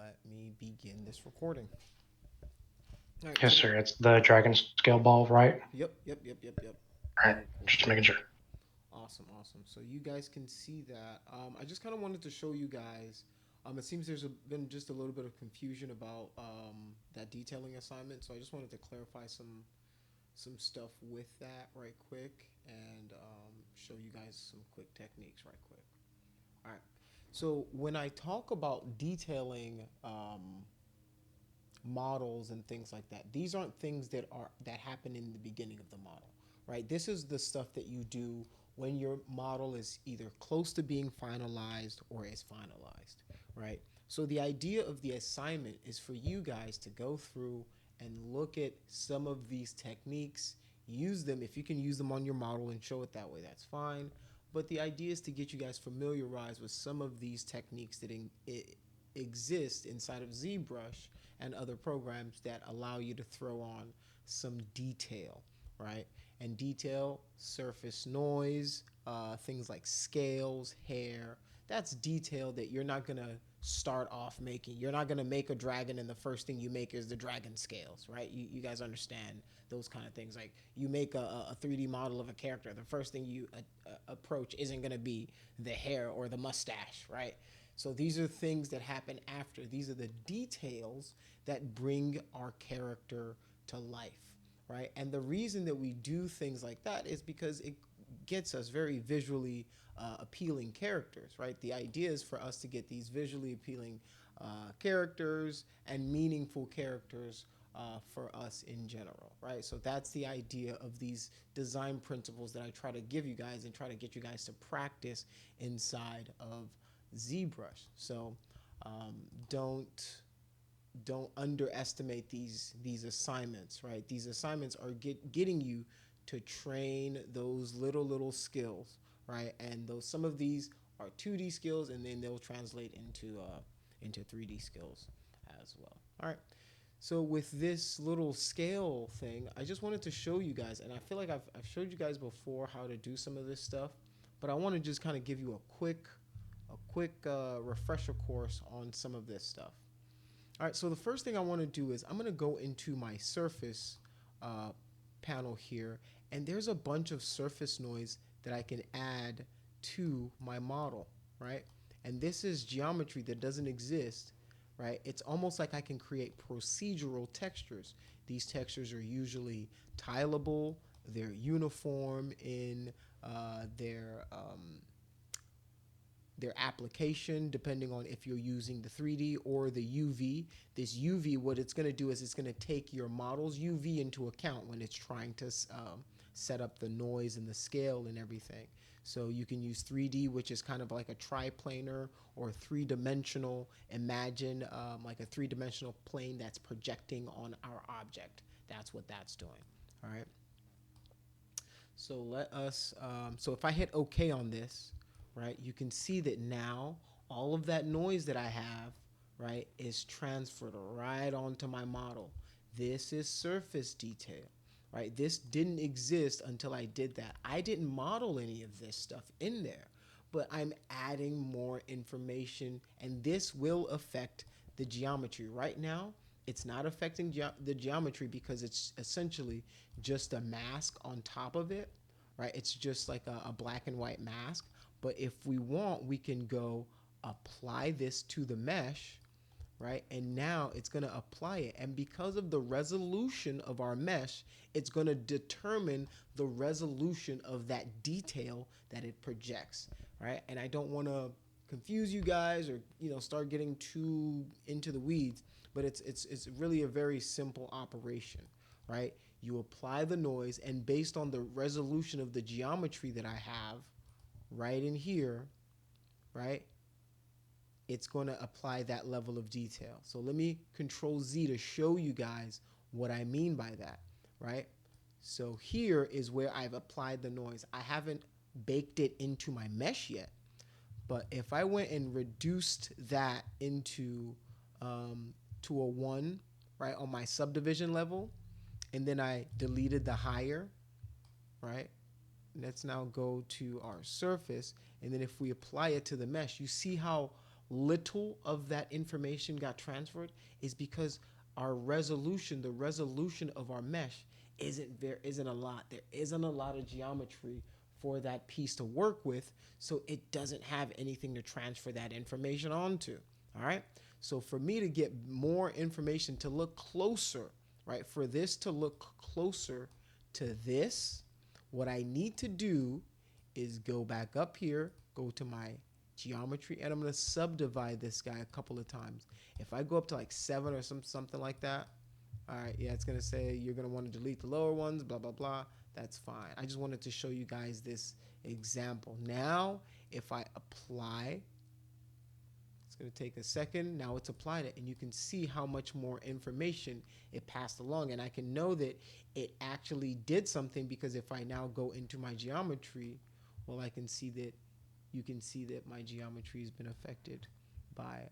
let me begin this recording. All right, Yes, so sir. It's the dragon scale ball, right? yep. Right. Cool, cool, Just cool. making sure. Awesome, awesome. So you guys can see that. I just kind of wanted to show you guys. It seems been just a little bit of confusion about that detailing assignment, so I just wanted to clarify some stuff with that right quick and show you guys some quick techniques right quick. All right. So when I talk about detailing models and things like that. These aren't things that happen in the beginning of the model, right? This is the stuff that you do when your model is either close to being finalized or is finalized, right? So the idea of the assignment is for you guys to go through and look at some of these techniques, use them. If you can use them on your model and show it that way, that's fine. But the idea is to get you guys familiarized with some of these techniques that exist inside of ZBrush and other programs that allow you to throw on some detail, right? And detail, surface noise, things like scales, hair. That's detail that you're not gonna start off making. You're not gonna make a dragon and the first thing you make is the dragon scales, right? You guys understand those kind of things. Like you make a 3D model of a character, the first thing you approach isn't gonna be the hair or the mustache, right? So these are things that happen after. These are the details that bring our character to life, right? And the reason that we do things like that is because it gets us very visually appealing characters, right? The idea is for us to get these visually appealing characters and meaningful characters for us in general, right? So that's the idea of these design principles that I try to give you guys and try to get you guys to practice inside of ZBrush. So um, don't don't underestimate these assignments, right? These assignments are getting you to train those little skills, right? And those some of these are 2D skills, and then they'll translate into 3D skills as well. All right. So with this little scale thing, I just wanted to show you guys, and I feel like I've showed you guys before how to do some of this stuff, but I want to just kind of give you a quick refresher course on some of this stuff. All right, so the first thing I want to do is I'm going to go into my surface uh, panel here, and there's a bunch of surface noise that I can add to my model, right? And this is geometry that doesn't exist, right? It's almost like I can create procedural textures. These textures are usually tileable, they're uniform in their application depending on if you're using the 3D or the UV. This UV, what it's going to do is it's going to take your model's UV into account when it's trying to set up the noise and the scale and everything. So you can use 3D, which is kind of like a triplanar or three-dimensional. Imagine like a three-dimensional plane that's projecting on our object. That's what that's doing. All right. So let us. So if I hit OK on this, right, you can see that now all of that noise that I have, right, is transferred right onto my model. This is surface detail, right? This didn't exist until I did that. I didn't model any of this stuff in there, but I'm adding more information, and this will affect the geometry. Right now, it's not affecting the geometry because it's essentially just a mask on top of it, right? It's just like a black and white mask. But if we want, we can go apply this to the mesh, right? And now it's going to apply it. And because of the resolution of our mesh, it's going to determine the resolution of that detail that it projects, right? And I don't want to confuse you guys or start getting too into the weeds, but it's really a very simple operation, right? You apply the noise, and based on the resolution of the geometry that I have right in here, right, it's going to apply that level of detail. So let me control Z to show you guys what I mean by that, right? So here is where I've applied the noise. I haven't baked it into my mesh yet, but if I went and reduced that into to a 1, right, on my subdivision level, and then I deleted the higher, right? Let's now go to our surface, and then if we apply it to the mesh, you see how little of that information got transferred is because our resolution, the resolution of our mesh, isn't a lot. There isn't a lot of geometry for that piece to work with, so it doesn't have anything to transfer that information onto. All right. So for me to get more information to look closer, right, for this to look closer to this, what I need to do is go back up here, go to my geometry, and I'm going to subdivide this guy a couple of times. If I go up to like 7 or something like that, all right, yeah, it's going to say you're going to want to delete the lower ones, blah, blah, blah. That's fine. I just wanted to show you guys this example. Now, if I apply, it's going to take a second. Now it's applied it, and you can see how much more information it passed along. And I can know that it actually did something because if I now go into my geometry, well, I can see that you can see that my geometry has been affected by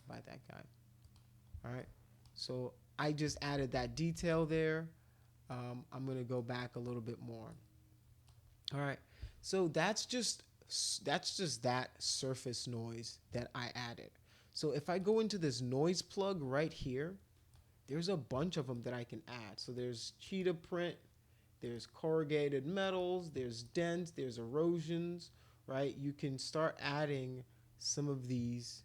that guy. All right, so I just added that detail there. I'm gonna go back a little bit more. All right, so that's just that surface noise that I added. So if I go into this noise plug right here, there's a bunch of them that I can add. So there's cheetah print, there's corrugated metals, there's dents, there's erosions, right? You can start adding some of these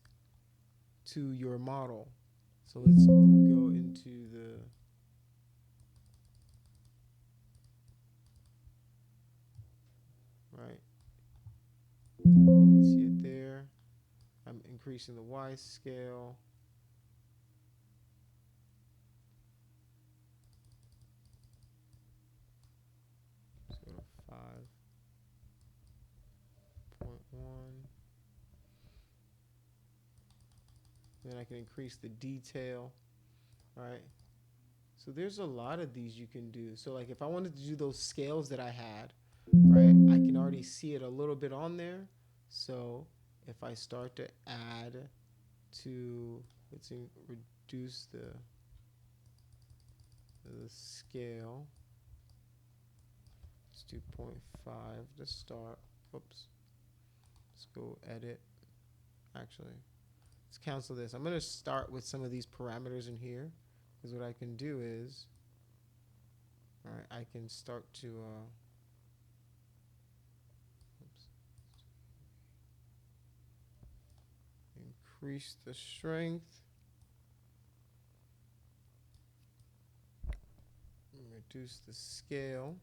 to your model. So let's go into the right. You can see it there. I'm increasing the Y scale. Let's go to 5.1. Then I can increase the detail. All right. So there's a lot of these you can do. So like if I wanted to do those scales that I had, right, I can already see it a little bit on there. So if I start to add to, let's reduce the scale. Let's do 0.5 to start. Oops. Let's go edit. Actually, let's cancel this. I'm going to start with some of these parameters in here. Because what I can do is, all right, I can start to, increase the strength, reduce the scale.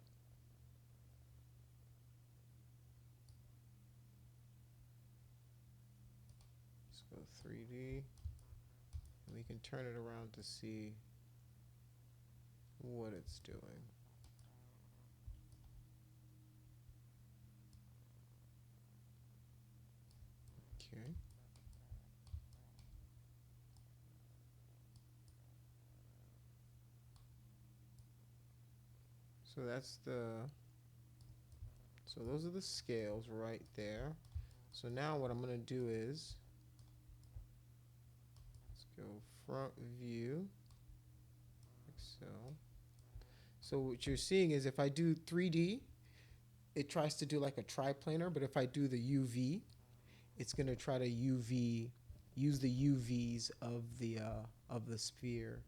Let's go 3D, and we can turn it around to see what it's doing. Okay. So that's so those are the scales right there. So now what I'm going to do is, let's go front view, Excel. So what you're seeing is if I do 3D, it tries to do like a triplanar, but if I do the UV, it's going to try to use the UVs of the sphere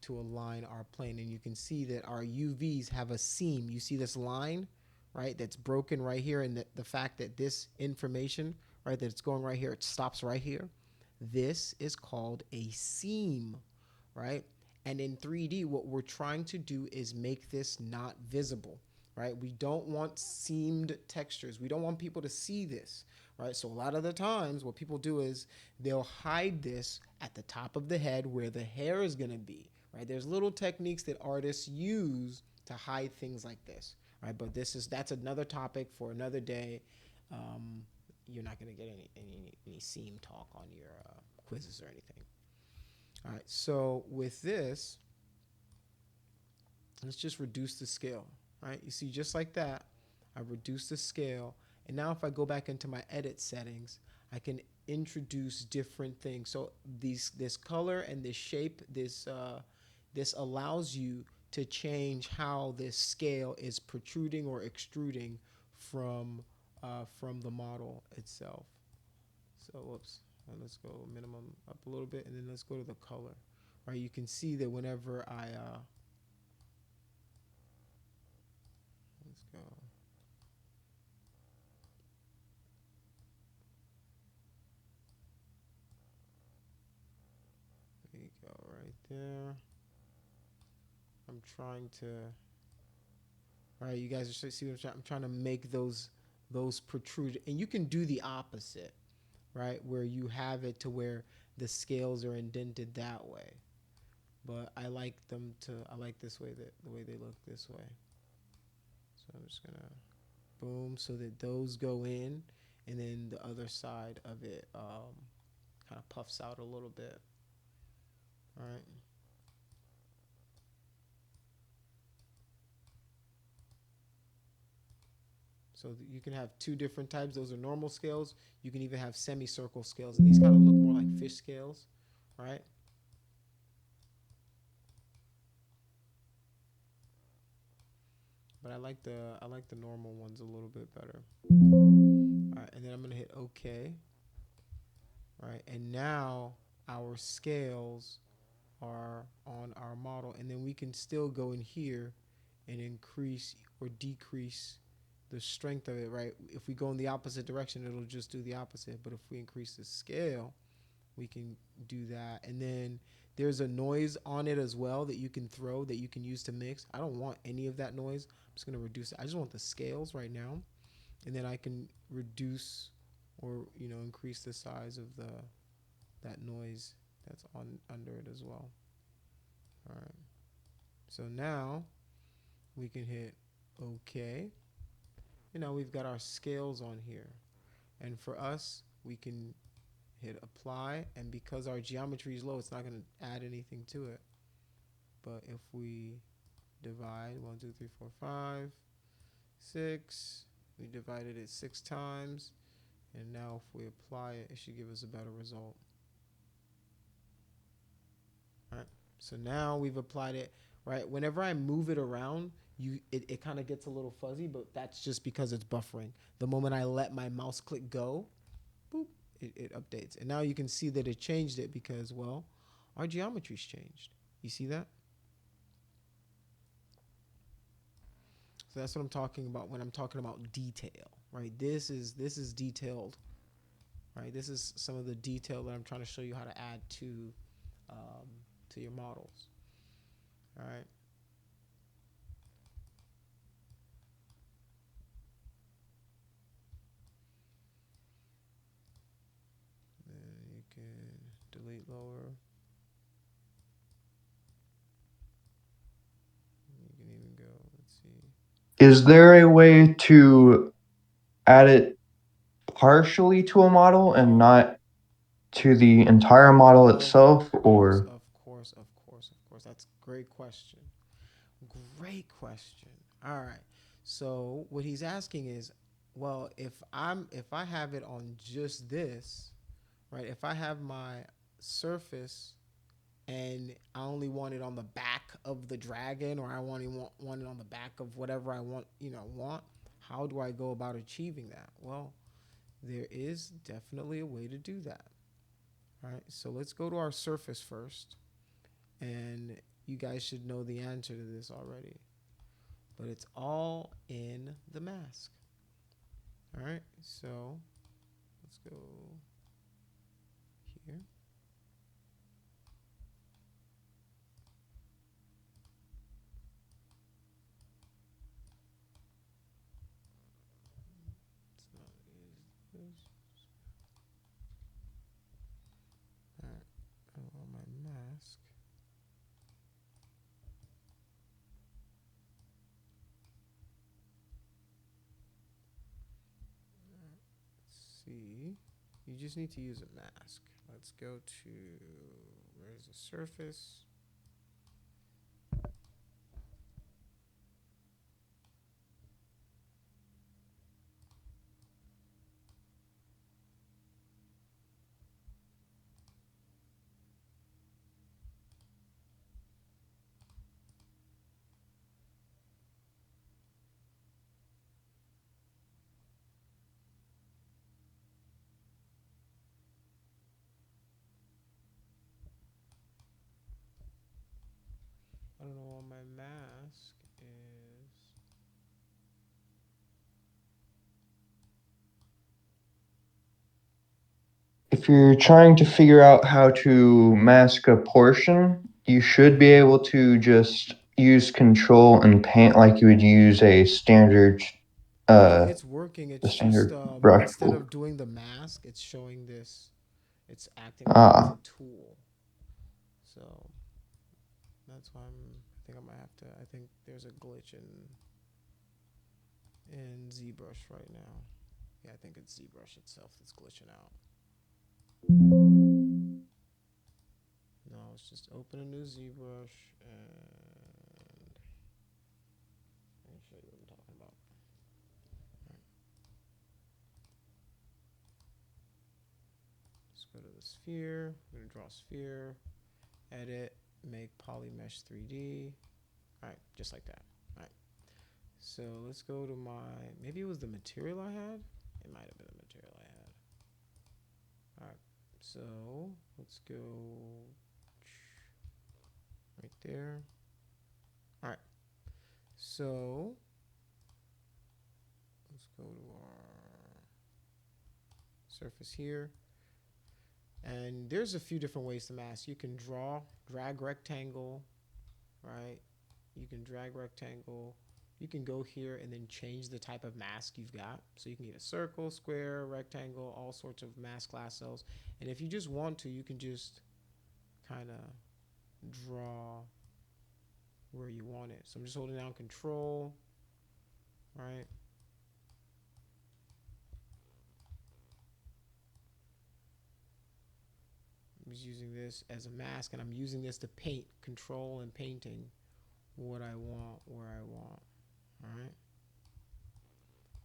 to align our plane. And you can see that our UVs have a seam. You see this line, right, that's broken right here, and the fact that this information, right, that it's going right here, it stops right here. This is called a seam, right? And in 3D, what we're trying to do is make this not visible, right? We don't want seamed textures. We don't want people to see this, right? So a lot of the times what people do is they'll hide this at the top of the head where the hair is going to be, right? There's little techniques that artists use to hide things like this, right? But that's another topic for another day. You're not going to get any seam talk on your quizzes or anything. All right, so with this, let's just reduce the scale, right? You see, just like that, I reduce the scale. And now if I go back into my edit settings, I can introduce different things. So this color and this shape, this allows you to change how this scale is protruding or extruding from the model itself. So whoops. Let's go minimum up a little bit, and then let's go to the color. Right, you can see that whenever I let's go. There you go, right there. I'm trying to. All right, you guys are see what I'm trying to make those protrude, and you can do the opposite, right? Where you have it to where the scales are indented that way. But I like them to. I like this way that the way they look this way. So I'm just gonna boom so that those go in, and then the other side of it kind of puffs out a little bit. All right. So you can have two different types. Those are normal scales. You can even have semicircle scales, and these kind of look more like fish scales, right? But I like the normal ones a little bit better. All right, and then I'm gonna hit OK. All right, and now our scales are on our model, and then we can still go in here and increase or decrease the strength of it, right? If we go in the opposite direction, it'll just do the opposite. But if we increase the scale, we can do that. And then there's a noise on it as well that you can throw that you can use to mix. I don't want any of that noise. I'm just going to reduce it. I just want the scales right now. And then I can reduce or, increase the size of that noise that's on under it as well. All right. So now we can hit OK. And now we've got our scales on here. And for us, we can hit apply, and because our geometry is low, it's not going to add anything to it. But if we divide 1, 2, 3, 4, 5, 6, we divided it 6 times, and now if we apply it, it should give us a better result. All right, so now we've applied it. Right, whenever I move it around, it kind of gets a little fuzzy, but that's just because it's buffering. The moment I let my mouse click go, boop, it updates. And now you can see that it changed it because, well, our geometry's changed. You see that? So that's what I'm talking about when I'm talking about detail, right? This is detailed, right? This is some of the detail that I'm trying to show you how to add to your models. All right. Then you can delete lower. You can even go, let's see. Is there a way to add it partially to a model and not to the entire model itself, or? Of course. That's a great question. Great question. All right. So what he's asking is, well, if I have it on just this, right? If I have my surface and I only want it on the back of the dragon, or I want it on the back of whatever I want, how do I go about achieving that? Well, there is definitely a way to do that. All right. So let's go to our surface first, and you guys should know the answer to this already. But it's all in the mask. All right, so let's go here. Let's not use this. All right, on my mask. See, you just need to use a mask. Let's go to, where's the surface? if you're trying to figure out how to mask a portion, you should be able to just use control and paint like you would use a standard Yeah, uh it's working. the It's just standard brush instead tool. of doing the mask, it's showing this. It's acting like it's Ah, a tool. So that's why I think I might have to. I think there's a glitch in ZBrush right now. Yeah, I think it's ZBrush itself that's glitching out. No, let's just open a new ZBrush and let me show you what I'm talking about. Let's go to the sphere. I'm gonna draw a sphere. Edit. Make polymesh 3D. All right, just like that. All right. So let's go to my. Maybe it was the material I had. It might have been the material I had. All right. So let's go right there. All right. So let's go to our surface here. And there's a few different ways to mask. You can drag rectangle, right? You can drag rectangle. You can go here and then change the type of mask you've got. So you can get a circle, square, rectangle, all sorts of mask class cells. And if you just want to, you can just kind of draw where you want it. So I'm just holding down control, right? I'm just using this as a mask, and I'm using this to paint, control and painting what I want, where I want, all right?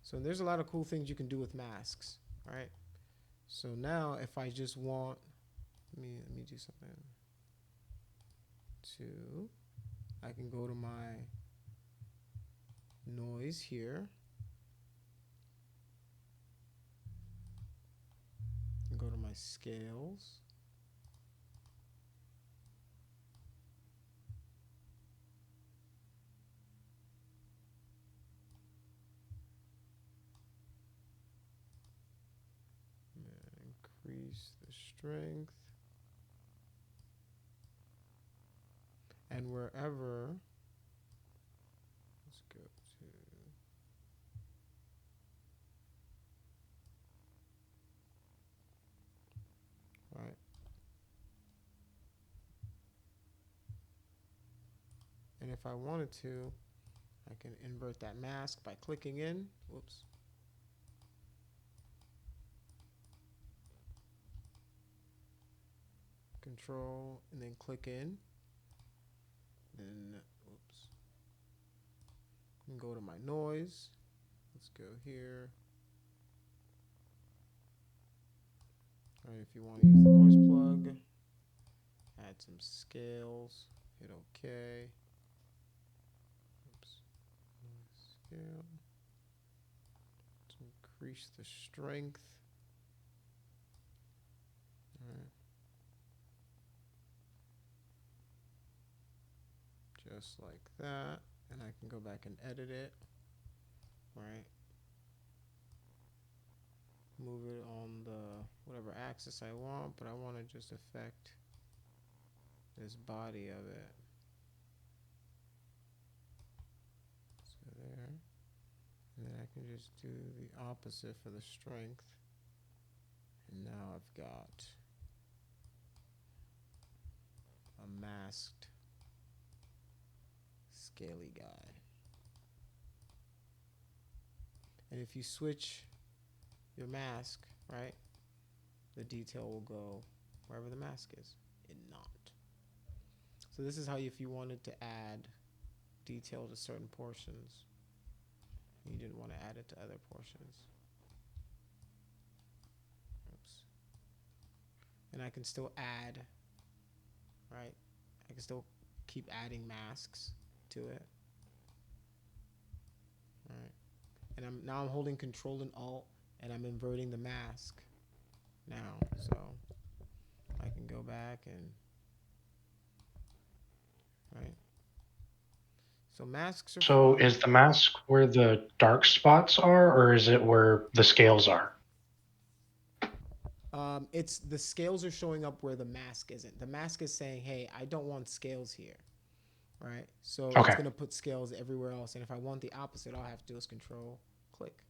So there's a lot of cool things you can do with masks, right? So now if I just want, let me do something to, I can go to my noise here and go to my scales. Increase the strength. And wherever, let's go to, right. And if I wanted to, I can invert that mask by clicking in. Whoops. Control and then click in. Then, oops. And go to my noise. Let's go here. All right, if you want to use the noise plug, add some scales, hit OK. Oops. Scale. To increase the strength. All right. Just like that. And I can go back and edit it. Right. Move it on the whatever axis I want, but I want to just affect this body of it. So there. And then I can just do the opposite for the strength. And now I've got a masked scaly guy. And if you switch your mask, right, the detail will go wherever the mask is, and not. So this is how if you wanted to add detail to certain portions, you didn't want to add it to other portions. Oops. And I can still add, right? I can still keep adding masks to it. All right. And I'm holding Control and Alt, and I'm inverting the mask now. So I can go back and, right. So masks are So fun. is the mask where the dark spots are, or is it where the scales are? It's the scales are showing up where the mask isn't. The mask is saying, "Hey, I don't want scales here." Right? So it's Okay. going to put scales everywhere else. And if I want the opposite, all I have to do is control click.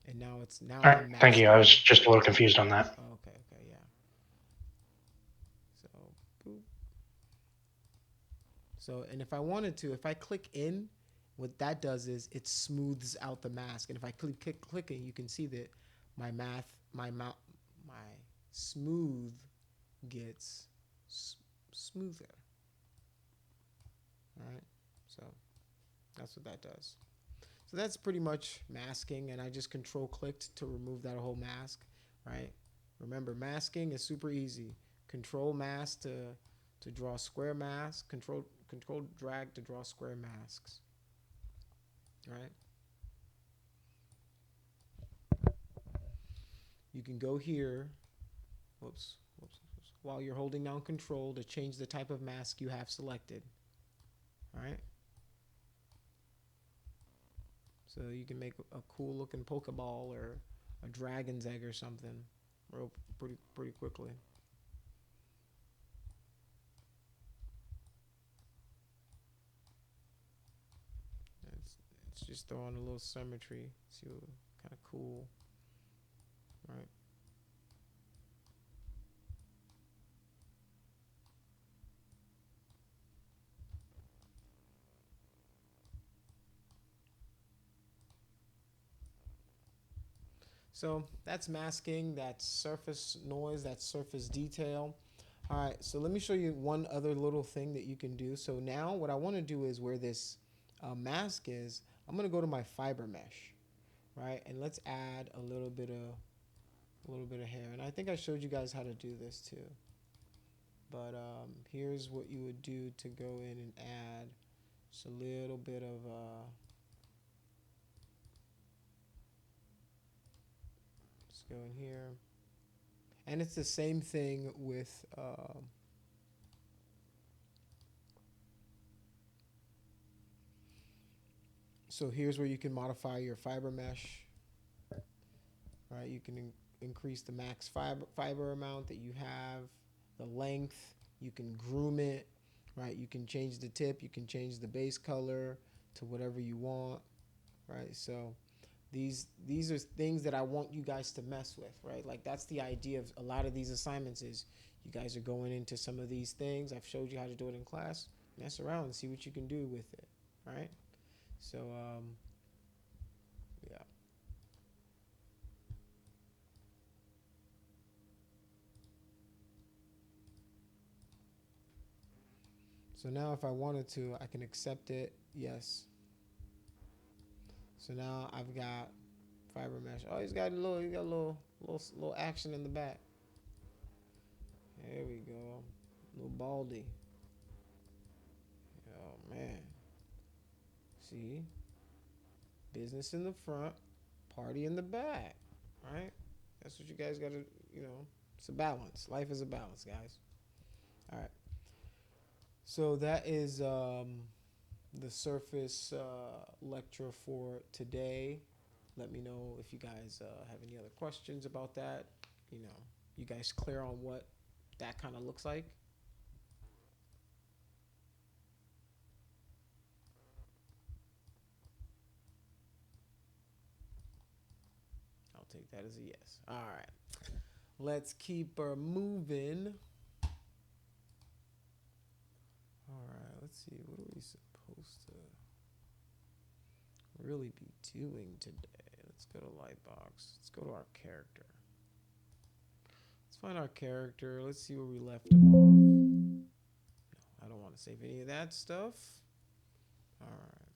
And now All right. I'm Thank you. I masking. was just a little confused on that. Oh, okay, yeah. So, boop. So, and if I wanted to, if I click in, what that does is it smooths out the mask. And if I click it, you can see that my smooth gets smoother. All right. So that's what that does. So that's pretty much masking, and I just control clicked to remove that whole mask, right? Remember, masking is super easy. Control mask to draw square masks. Control drag to draw square masks, right? You can go here, whoops, while you're holding down control to change the type of mask you have selected, all right? So you can make a cool looking Pokeball or a dragon's egg or something pretty quickly. It's just throwing a little symmetry. See what kind of cool, right? So that's masking, that's surface noise, that's surface detail. All right, so let me show you one other little thing that you can do. So now what I want to do is where this mask is, I'm going to go to my fiber mesh, right? And let's add a little bit of hair. And I think I showed you guys how to do this too. But here's what you would do to go in and add just a little bit of let's go in here. And it's the same thing with so here's where you can modify your fiber mesh, right? You can increase the max fiber amount that you have, the length, you can groom it, right? You can change the tip, you can change the base color to whatever you want, right? So these are things that I want you guys to mess with, right? Like that's the idea of a lot of these assignments is you guys are going into some of these things. I've showed you how to do it in class. Mess around and see what you can do with it, right? So yeah. So now if I wanted to, I can accept it. Yes. So now I've got fiber mesh. Oh, he's got a little action in the back. There we go. Little baldy. Oh man. See? Business in the front, party in the back. Right? That's what you guys gotta, it's a balance. Life is a balance, guys. All right. So that is the Surface lecture for today. Let me know if you guys have any other questions about that. You guys clear on what that kind of looks like? I'll take that as a yes. All right. Let's keep moving. All right. Let's see. What are we supposed to really be doing today? Let's go to Lightbox. Let's go to our character. Let's find our character. Let's see where we left him off. No, I don't want to save any of that stuff. All right.